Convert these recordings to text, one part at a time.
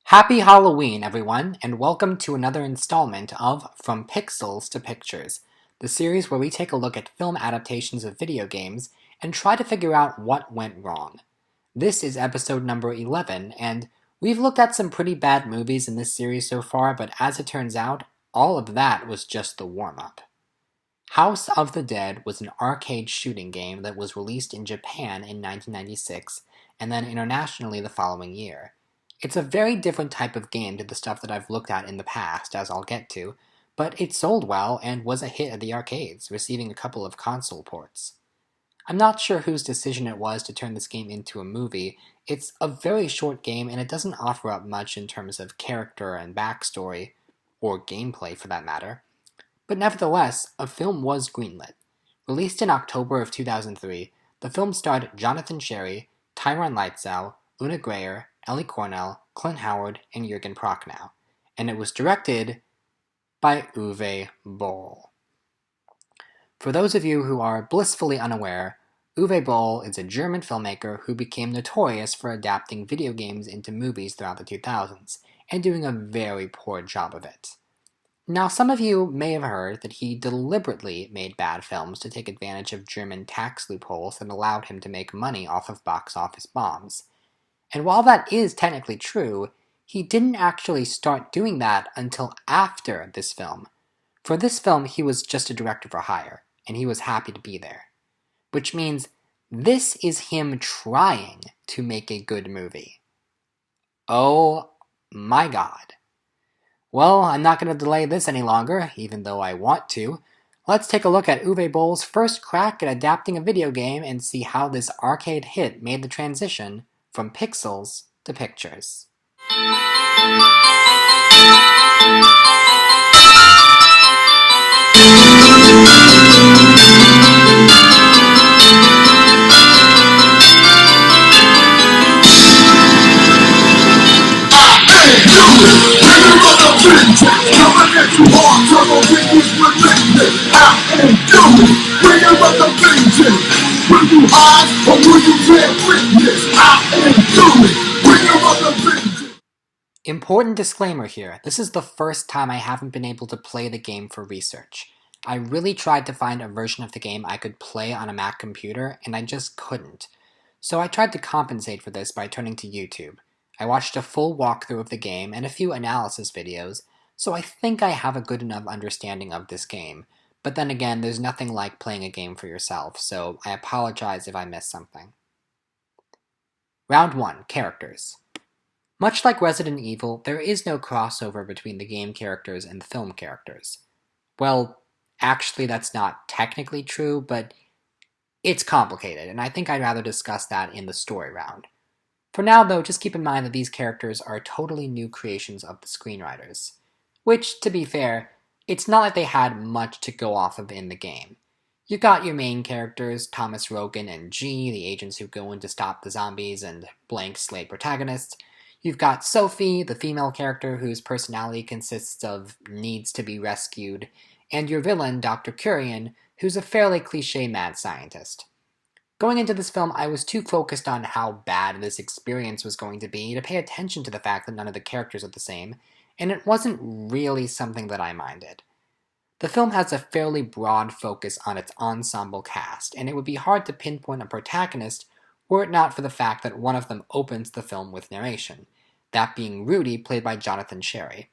Happy Halloween, everyone, and welcome to another installment of From Pixels to Pictures, the series where we take a look at film adaptations of video games and try to figure out what went wrong. This is episode number 11, and we've looked at some pretty bad movies in this series so far, but as it turns out, all of that was just the warm-up. House of the Dead was an arcade shooting game that was released in Japan in 1996 and then internationally the following year. It's a very different type of game to the stuff that I've looked at in the past, as I'll get to, but it sold well and was a hit at the arcades, receiving a couple of console ports. I'm not sure whose decision it was to turn this game into a movie. It's a very short game and it doesn't offer up much in terms of character and backstory, or gameplay for that matter. But nevertheless, a film was greenlit. Released in October of 2003, the film starred Jonathan Sherry, Tyrone Lightsow, Una Greyer, Ellie Cornell, Clint Howard, and Jürgen Prochnow, and it was directed by Uwe Boll. For those of you who are blissfully unaware, Uwe Boll is a German filmmaker who became notorious for adapting video games into movies throughout the 2000s, and doing a very poor job of it. Now, some of you may have heard that he deliberately made bad films to take advantage of German tax loopholes that allowed him to make money off of box office bombs. And while that is technically true, he didn't actually start doing that until after this film. For this film, he was just a director for hire, and he was happy to be there. Which means this is him trying to make a good movie. Oh my god. Well, I'm not going to delay this any longer, even though I want to. Let's take a look at Uwe Boll's first crack at adapting a video game and see how this arcade hit made the transition from pixels to pictures. Important disclaimer here, this is the first time I haven't been able to play the game for research. I really tried to find a version of the game I could play on a Mac computer, and I just couldn't. So I tried to compensate for this by turning to YouTube. I watched a full walkthrough of the game and a few analysis videos, so I think I have a good enough understanding of this game. But then again, there's nothing like playing a game for yourself, so I apologize if I missed something. Round 1, Characters. Much like Resident Evil, there is no crossover between the game characters and the film characters. Well, actually that's not technically true, but it's complicated, and I think I'd rather discuss that in the story round. For now though, just keep in mind that these characters are totally new creations of the screenwriters. Which, to be fair, it's not like they had much to go off of in the game. You got your main characters, Thomas Rogan and G, the agents who go in to stop the zombies and blank slate protagonists. You've got Sophie, the female character whose personality consists of needs to be rescued, and your villain, Dr. Kurian, who's a fairly cliché mad scientist. Going into this film, I was too focused on how bad this experience was going to be to pay attention to the fact that none of the characters are the same, and it wasn't really something that I minded. The film has a fairly broad focus on its ensemble cast, and it would be hard to pinpoint a protagonist were it not for the fact that one of them opens the film with narration, that being Rudy, played by Jonathan Sherry.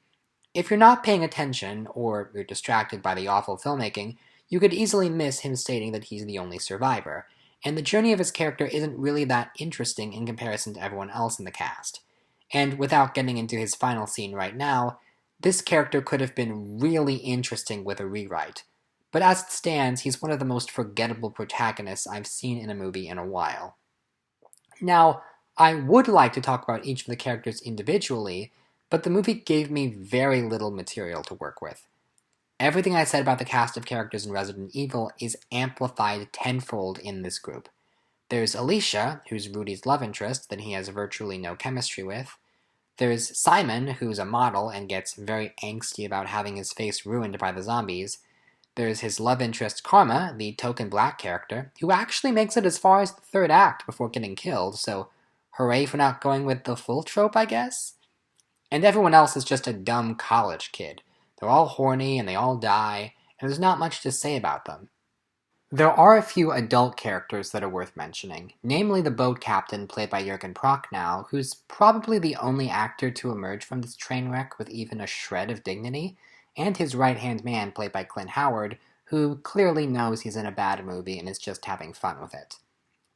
If you're not paying attention, or you're distracted by the awful filmmaking, you could easily miss him stating that he's the only survivor, and the journey of his character isn't really that interesting in comparison to everyone else in the cast. And without getting into his final scene right now, this character could have been really interesting with a rewrite. But as it stands, he's one of the most forgettable protagonists I've seen in a movie in a while. Now, I would like to talk about each of the characters individually, but the movie gave me very little material to work with. Everything I said about the cast of characters in Resident Evil is amplified tenfold in this group. There's Alicia, who's Rudy's love interest that he has virtually no chemistry with. There's Simon, who's a model and gets very angsty about having his face ruined by the zombies. There's his love interest Karma, the token black character, who actually makes it as far as the third act before getting killed, so hooray for not going with the full trope, I guess? And everyone else is just a dumb college kid. They're all horny and they all die, and there's not much to say about them. There are a few adult characters that are worth mentioning, namely the boat captain played by Jürgen Prochnow, who's probably the only actor to emerge from this train wreck with even a shred of dignity, and his right-hand man played by Clint Howard, who clearly knows he's in a bad movie and is just having fun with it.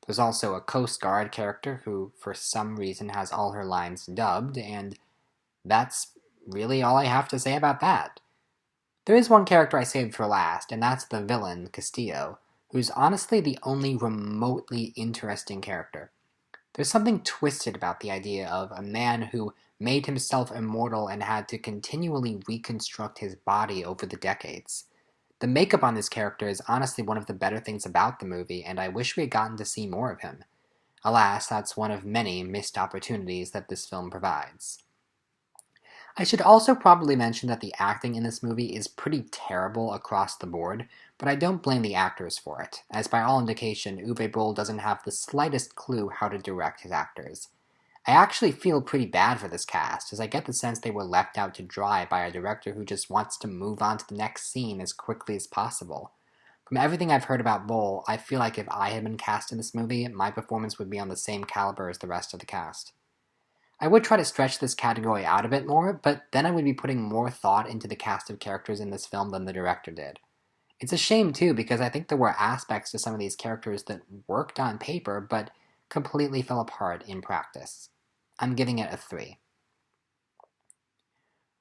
There's also a Coast Guard character who, for some reason, has all her lines dubbed, and that's really all I have to say about that. There is one character I saved for last, and that's the villain, Castillo, who's honestly the only remotely interesting character. There's something twisted about the idea of a man who made himself immortal and had to continually reconstruct his body over the decades. The makeup on this character is honestly one of the better things about the movie, and I wish we had gotten to see more of him. Alas, that's one of many missed opportunities that this film provides. I should also probably mention that the acting in this movie is pretty terrible across the board, but I don't blame the actors for it, as by all indication, Uwe Boll doesn't have the slightest clue how to direct his actors. I actually feel pretty bad for this cast, as I get the sense they were left out to dry by a director who just wants to move on to the next scene as quickly as possible. From everything I've heard about Boll, I feel like if I had been cast in this movie, my performance would be on the same caliber as the rest of the cast. I would try to stretch this category out a bit more, but then I would be putting more thought into the cast of characters in this film than the director did. It's a shame too, because I think there were aspects to some of these characters that worked on paper, but completely fell apart in practice. I'm giving it a 3.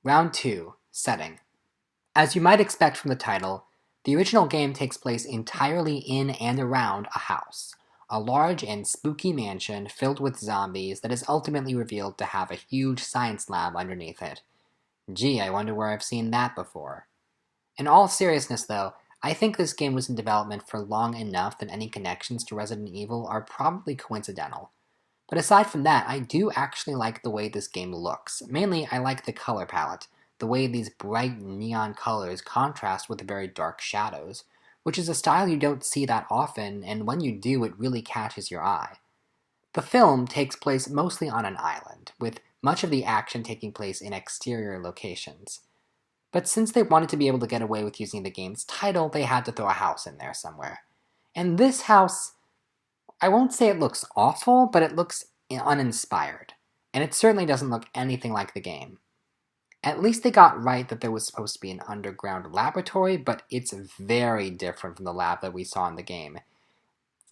Round 2, Setting. As you might expect from the title, the original game takes place entirely in and around a house. A large and spooky mansion filled with zombies that is ultimately revealed to have a huge science lab underneath it. Gee, I wonder where I've seen that before. In all seriousness though, I think this game was in development for long enough that any connections to Resident Evil are probably coincidental. But aside from that, I do actually like the way this game looks. Mainly, I like the color palette, the way these bright neon colors contrast with the very dark shadows, which is a style you don't see that often, and when you do, it really catches your eye. The film takes place mostly on an island, with much of the action taking place in exterior locations. But since they wanted to be able to get away with using the game's title, they had to throw a house in there somewhere. And this house, I won't say it looks awful, but it looks uninspired. And it certainly doesn't look anything like the game. At least they got right that there was supposed to be an underground laboratory, but it's very different from the lab that we saw in the game.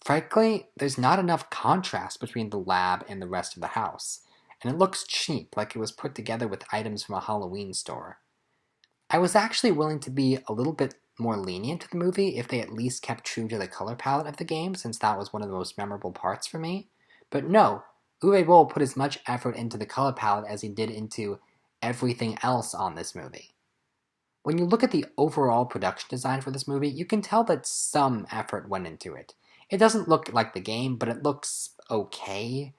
Frankly, there's not enough contrast between the lab and the rest of the house, and it looks cheap, like it was put together with items from a Halloween store. I was actually willing to be a little bit more lenient to the movie if they at least kept true to the color palette of the game, since that was one of the most memorable parts for me. But no, Uwe Boll put as much effort into the color palette as he did into everything else on this movie. When you look at the overall production design for this movie, you can tell that some effort went into it. It doesn't look like the game, but it looks okay.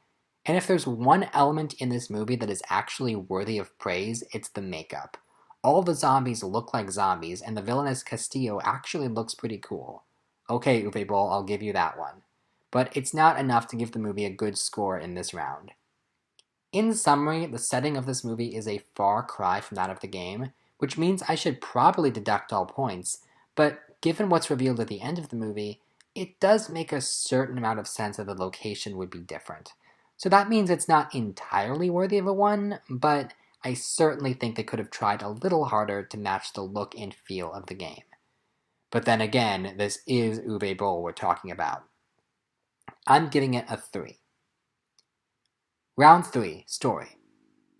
And if there's one element in this movie that is actually worthy of praise, it's the makeup. All the zombies look like zombies, and the villainous Castillo actually looks pretty cool. Okay, Uwe Boll, I'll give you that one. But it's not enough to give the movie a good score in this round. In summary, the setting of this movie is a far cry from that of the game, which means I should probably deduct all points, but given what's revealed at the end of the movie, it does make a certain amount of sense that the location would be different. So that means it's not entirely worthy of a 1, but I certainly think they could have tried a little harder to match the look and feel of the game. But then again, this is Uwe Boll we're talking about. I'm giving it a 3. Round 3, Story.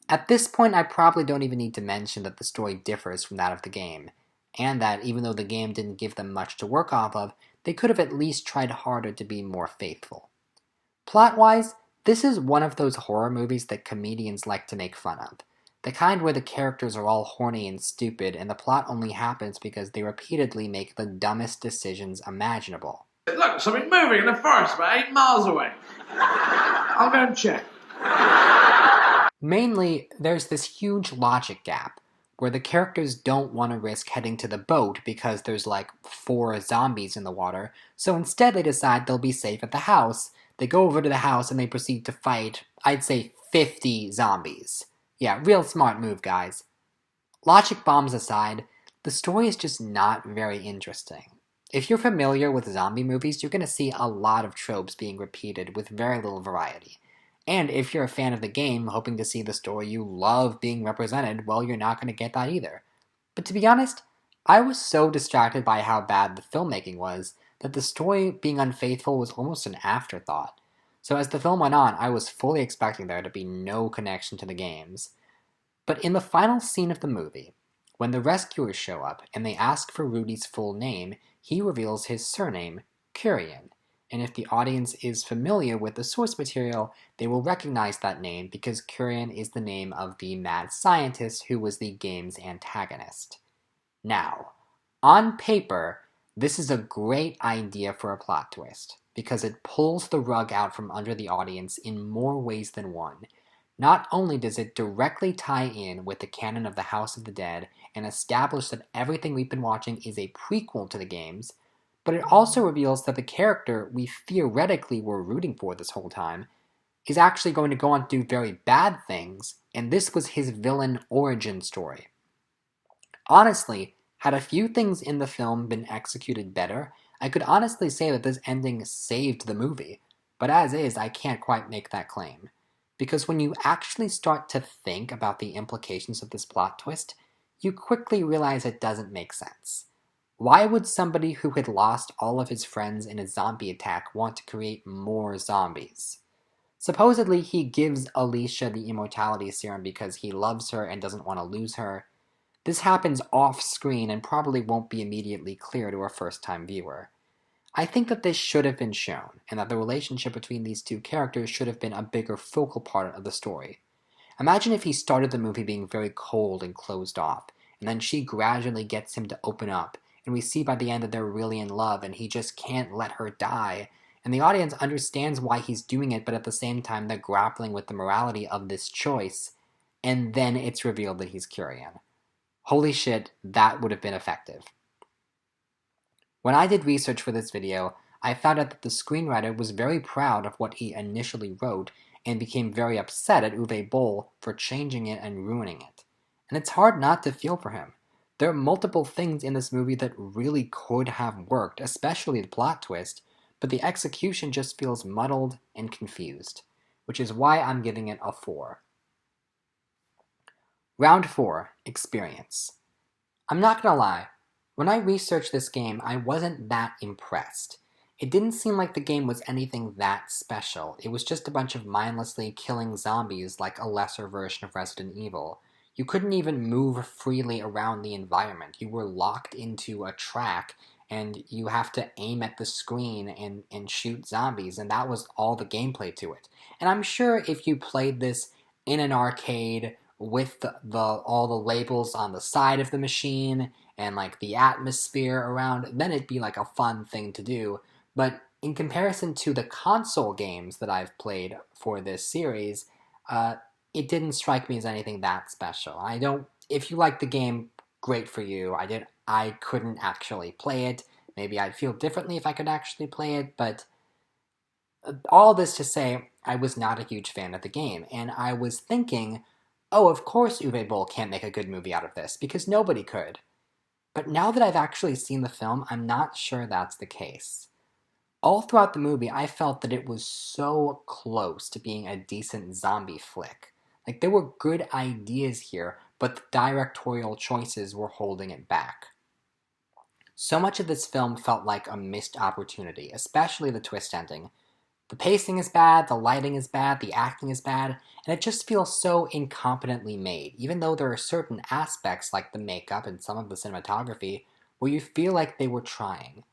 At this point, I probably don't even need to mention that the story differs from that of the game, and that even though the game didn't give them much to work off of, they could have at least tried harder to be more faithful. Plot-wise, this is one of those horror movies that comedians like to make fun of. The kind where the characters are all horny and stupid, and the plot only happens because they repeatedly make the dumbest decisions imaginable. Look, something moving in the forest about 8 miles away. I'll go and check. Mainly, there's this huge logic gap, where the characters don't want to risk heading to the boat because there's like 4 zombies in the water, so instead they decide they'll be safe at the house. They go over to the house and they proceed to fight, I'd say 50 zombies. Yeah, real smart move, guys. Logic bombs aside, the story is just not very interesting. If you're familiar with zombie movies, you're going to see a lot of tropes being repeated with very little variety. And if you're a fan of the game, hoping to see the story you love being represented, well, you're not going to get that either. But to be honest, I was so distracted by how bad the filmmaking was that the story being unfaithful was almost an afterthought. So as the film went on, I was fully expecting there to be no connection to the games. But in the final scene of the movie, when the rescuers show up and they ask for Rudy's full name, he reveals his surname, Curian. And if the audience is familiar with the source material, they will recognize that name because Curian is the name of the mad scientist who was the game's antagonist. Now, on paper, this is a great idea for a plot twist because it pulls the rug out from under the audience in more ways than one. Not only does it directly tie in with the canon of the House of the Dead and establish that everything we've been watching is a prequel to the games, but it also reveals that the character we theoretically were rooting for this whole time is actually going to go on to do very bad things, and this was his villain origin story. Honestly, had a few things in the film been executed better, I could honestly say that this ending saved the movie, but as is, I can't quite make that claim. Because when you actually start to think about the implications of this plot twist, you quickly realize it doesn't make sense. Why would somebody who had lost all of his friends in a zombie attack want to create more zombies? Supposedly, he gives Alicia the immortality serum because he loves her and doesn't want to lose her. This happens off screen and probably won't be immediately clear to a first time viewer. I think that this should have been shown, and that the relationship between these two characters should have been a bigger focal part of the story. Imagine if he started the movie being very cold and closed off, and then she gradually gets him to open up, and we see by the end that they're really in love and he just can't let her die, and the audience understands why he's doing it, but at the same time they're grappling with the morality of this choice, and then it's revealed that he's Curian. Holy shit, that would have been effective. When I did research for this video, I found out that the screenwriter was very proud of what he initially wrote and became very upset at Uwe Boll for changing it and ruining it. And it's hard not to feel for him. There are multiple things in this movie that really could have worked, especially the plot twist, but the execution just feels muddled and confused, which is why I'm giving it a 4. Round 4, Experience. I'm not gonna lie, when I researched this game, I wasn't that impressed. It didn't seem like the game was anything that special. It was just a bunch of mindlessly killing zombies like a lesser version of Resident Evil. You couldn't even move freely around the environment. You were locked into a track and you have to aim at the screen and shoot zombies, and that was all the gameplay to it. And I'm sure if you played this in an arcade with all the labels on the side of the machine and like the atmosphere around, then it'd be like a fun thing to do. But in comparison to the console games that I've played for this series, it didn't strike me as anything that special. I don't. If you like the game, great for you. I couldn't actually play it. Maybe I'd feel differently if I could actually play it. But all this to say, I was not a huge fan of the game, and I was thinking, oh, of course Uwe Boll can't make a good movie out of this because nobody could. But now that I've actually seen the film, I'm not sure that's the case. All throughout the movie, I felt that it was so close to being a decent zombie flick. Like, there were good ideas here, but the directorial choices were holding it back. So much of this film felt like a missed opportunity, especially the twist ending. The pacing is bad, the lighting is bad, the acting is bad, and it just feels so incompetently made, even though there are certain aspects like the makeup and some of the cinematography where you feel like they were trying.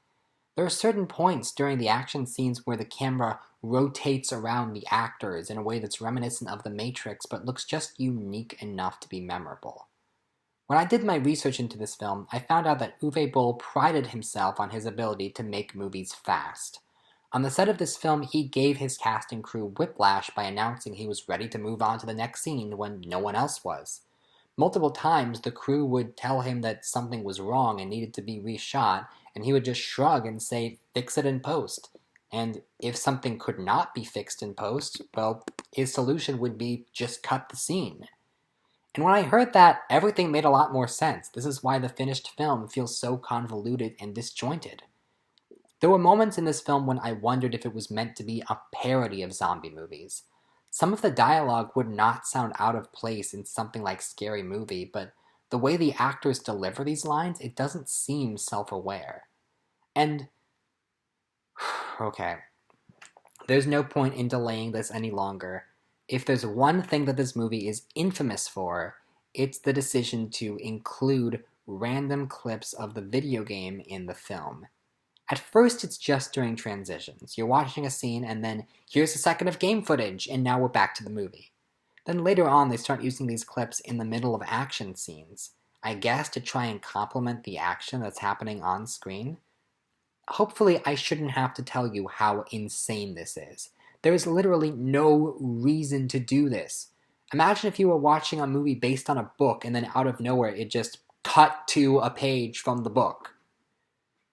There are certain points during the action scenes where the camera rotates around the actors in a way that's reminiscent of The Matrix but looks just unique enough to be memorable. When I did my research into this film, I found out that Uwe Boll prided himself on his ability to make movies fast. On the set of this film, he gave his cast and crew whiplash by announcing he was ready to move on to the next scene when no one else was. Multiple times, the crew would tell him that something was wrong and needed to be reshot, and he would just shrug and say, fix it in post. And if something could not be fixed in post, well, his solution would be just cut the scene. And when I heard that, everything made a lot more sense. This is why the finished film feels so convoluted and disjointed. There were moments in this film when I wondered if it was meant to be a parody of zombie movies. Some of the dialogue would not sound out of place in something like Scary Movie, but the way the actors deliver these lines, it doesn't seem self-aware. And, okay, there's no point in delaying this any longer. If there's one thing that this movie is infamous for, it's the decision to include random clips of the video game in the film. At first, it's just during transitions. You're watching a scene, and then here's a second of game footage, and now we're back to the movie. Then later on, they start using these clips in the middle of action scenes, I guess to try and complement the action that's happening on screen. Hopefully, I shouldn't have to tell you how insane this is. There is literally no reason to do this. Imagine if you were watching a movie based on a book, and then out of nowhere, it just cut to a page from the book.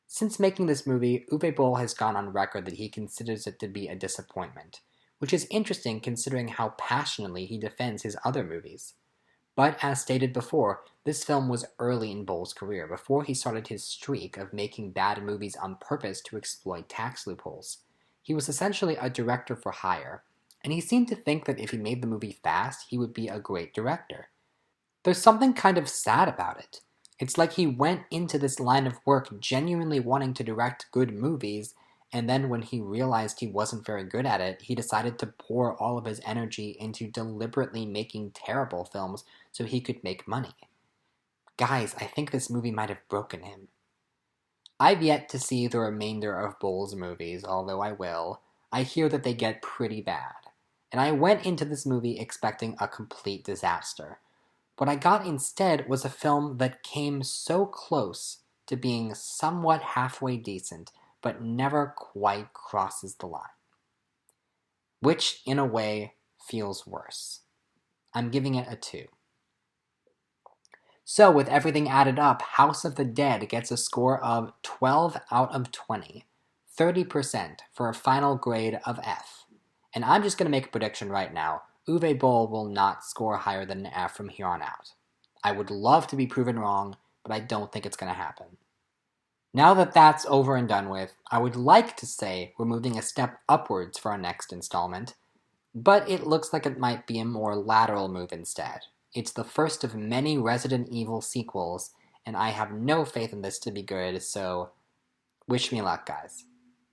Since making this movie, Uwe Boll has gone on record that he considers it to be a disappointment, which is interesting considering how passionately he defends his other movies. But as stated before, this film was early in Boll's career, before he started his streak of making bad movies on purpose to exploit tax loopholes. He was essentially a director for hire, and he seemed to think that if he made the movie fast, he would be a great director. There's something kind of sad about it. It's like he went into this line of work genuinely wanting to direct good movies, and then when he realized he wasn't very good at it, he decided to pour all of his energy into deliberately making terrible films so he could make money. Guys, I think this movie might have broken him. I've yet to see the remainder of Boll's movies, although I will. I hear that they get pretty bad. And I went into this movie expecting a complete disaster. What I got instead was a film that came so close to being somewhat halfway decent, but never quite crosses the line. Which, in a way, feels worse. I'm giving it a 2. So, with everything added up, House of the Dead gets a score of 12 out of 20, 30% for a final grade of F. And I'm just going to make a prediction right now. Uwe Boll will not score higher than an F from here on out. I would love to be proven wrong, but I don't think it's going to happen. Now that that's over and done with, I would like to say we're moving a step upwards for our next installment, but it looks like it might be a more lateral move instead. It's the first of many Resident Evil sequels, and I have no faith in this to be good, so wish me luck, guys.